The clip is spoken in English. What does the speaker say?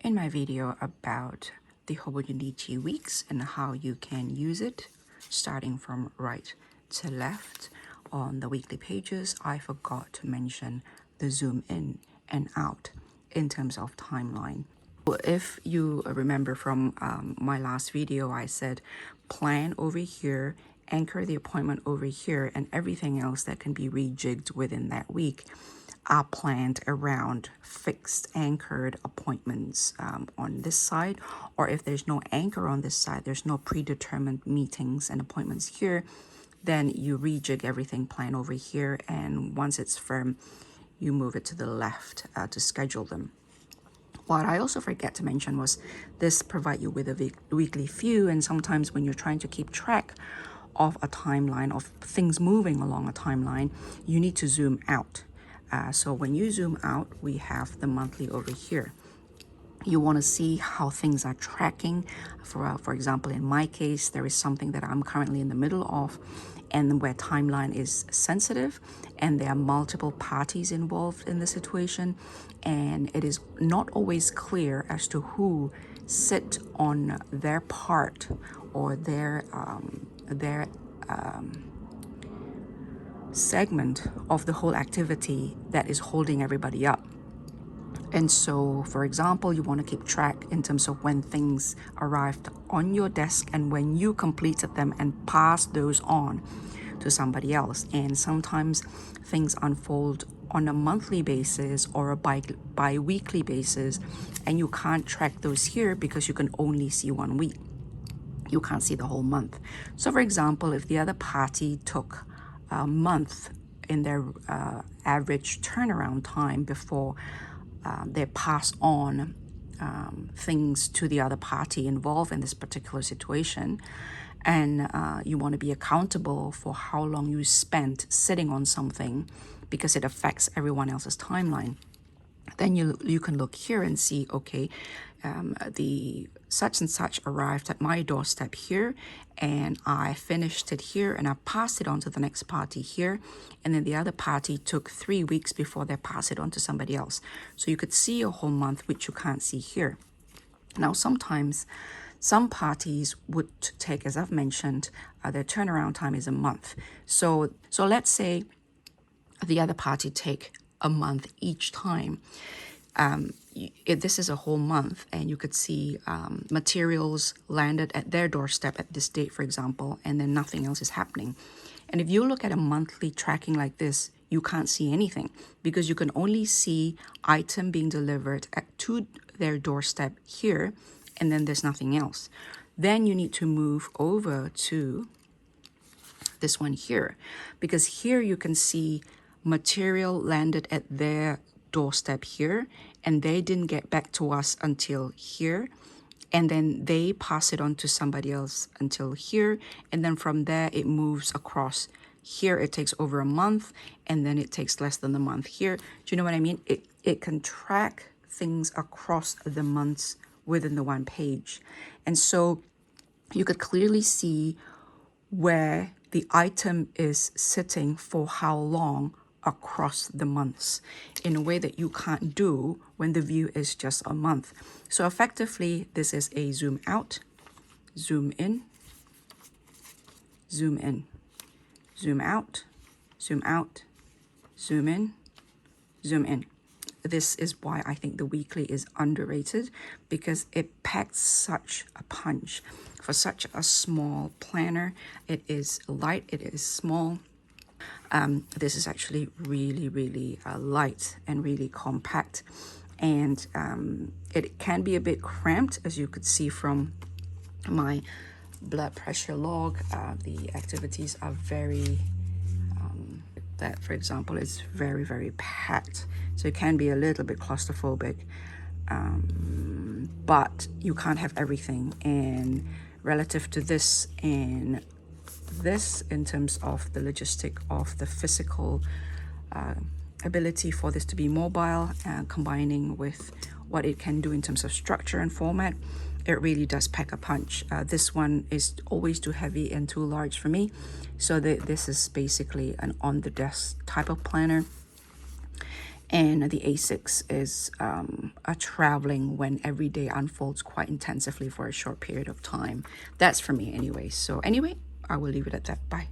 in my video about the Hobonichi Weeks and how you can use it starting from right to left on the weekly pages. I forgot to mention the zoom in and out in terms of timeline. If you remember from my last video, I said plan over here, anchor the appointment over here, and everything else that can be rejigged within that week are planned around fixed anchored appointments on this side. Or if there's no anchor on this side, there's no predetermined meetings and appointments here, then you rejig everything, plan over here, and once it's firm, you move it to the left to schedule them. What I also forget to mention was this provide you with a weekly view, and sometimes when you're trying to keep track of a timeline, of things moving along a timeline, you need to zoom out. So when you zoom out, we have the monthly over here. You want to see how things are tracking. For example, in my case, there is something that I'm currently in the middle of, and where timeline is sensitive, and there are multiple parties involved in the situation, and it is not always clear as to who sit on their part or their segment of the whole activity that is holding everybody up. And so, for example, you want to keep track in terms of when things arrived on your desk and when you completed them and passed those on to somebody else. And sometimes things unfold on a monthly basis or a bi-weekly basis, and you can't track those here because you can only see 1 week. You can't see the whole month. So, for example, if the other party took a month in their average turnaround time before they pass on things to the other party involved in this particular situation, and you want to be accountable for how long you spent sitting on something because it affects everyone else's timeline, then you can look here and see, okay, the such and such arrived at my doorstep here, and I finished it here, and I passed it on to the next party here, and then the other party took 3 weeks before they pass it on to somebody else. So you could see a whole month, which you can't see here. Now, sometimes some parties would take, as I've mentioned, their turnaround time is a month. So let's say the other party take a month each time. This is a whole month, and you could see materials landed at their doorstep at this date, for example, and then nothing else is happening. And if you look at a monthly tracking like this, you can't see anything because you can only see item being delivered to their doorstep here, and then there's nothing else. Then you need to move over to this one here, because here you can see material landed at their doorstep here, and they didn't get back to us until here, and then they pass it on to somebody else until here, and then from there it moves across here. It takes over a month, and then it takes less than a month here. Do you know what I mean? It can track things across the months within the one page, and so you could clearly see where the item is sitting for how long across the months in a way that you can't do when the view is just a month. So effectively, this is a zoom out, zoom in, zoom in, zoom out, zoom out, zoom in, zoom in. This is why I think the weekly is underrated, because it packs such a punch for such a small planner. It is light, it is small. This is actually really light and really compact, and it can be a bit cramped, as you could see from my blood pressure log. The activities are very that, for example, is very packed, so it can be a little bit claustrophobic, but you can't have everything. And relative to this and this, in terms of the logistic of the physical ability for this to be mobile, combining with what it can do in terms of structure and format, it really does pack a punch. This one is always too heavy and too large for me, so this is basically an on-the-desk type of planner. And the A6 is a traveling when every day unfolds quite intensively for a short period of time. That's for me anyway. So anyway, I will leave it at that. Bye.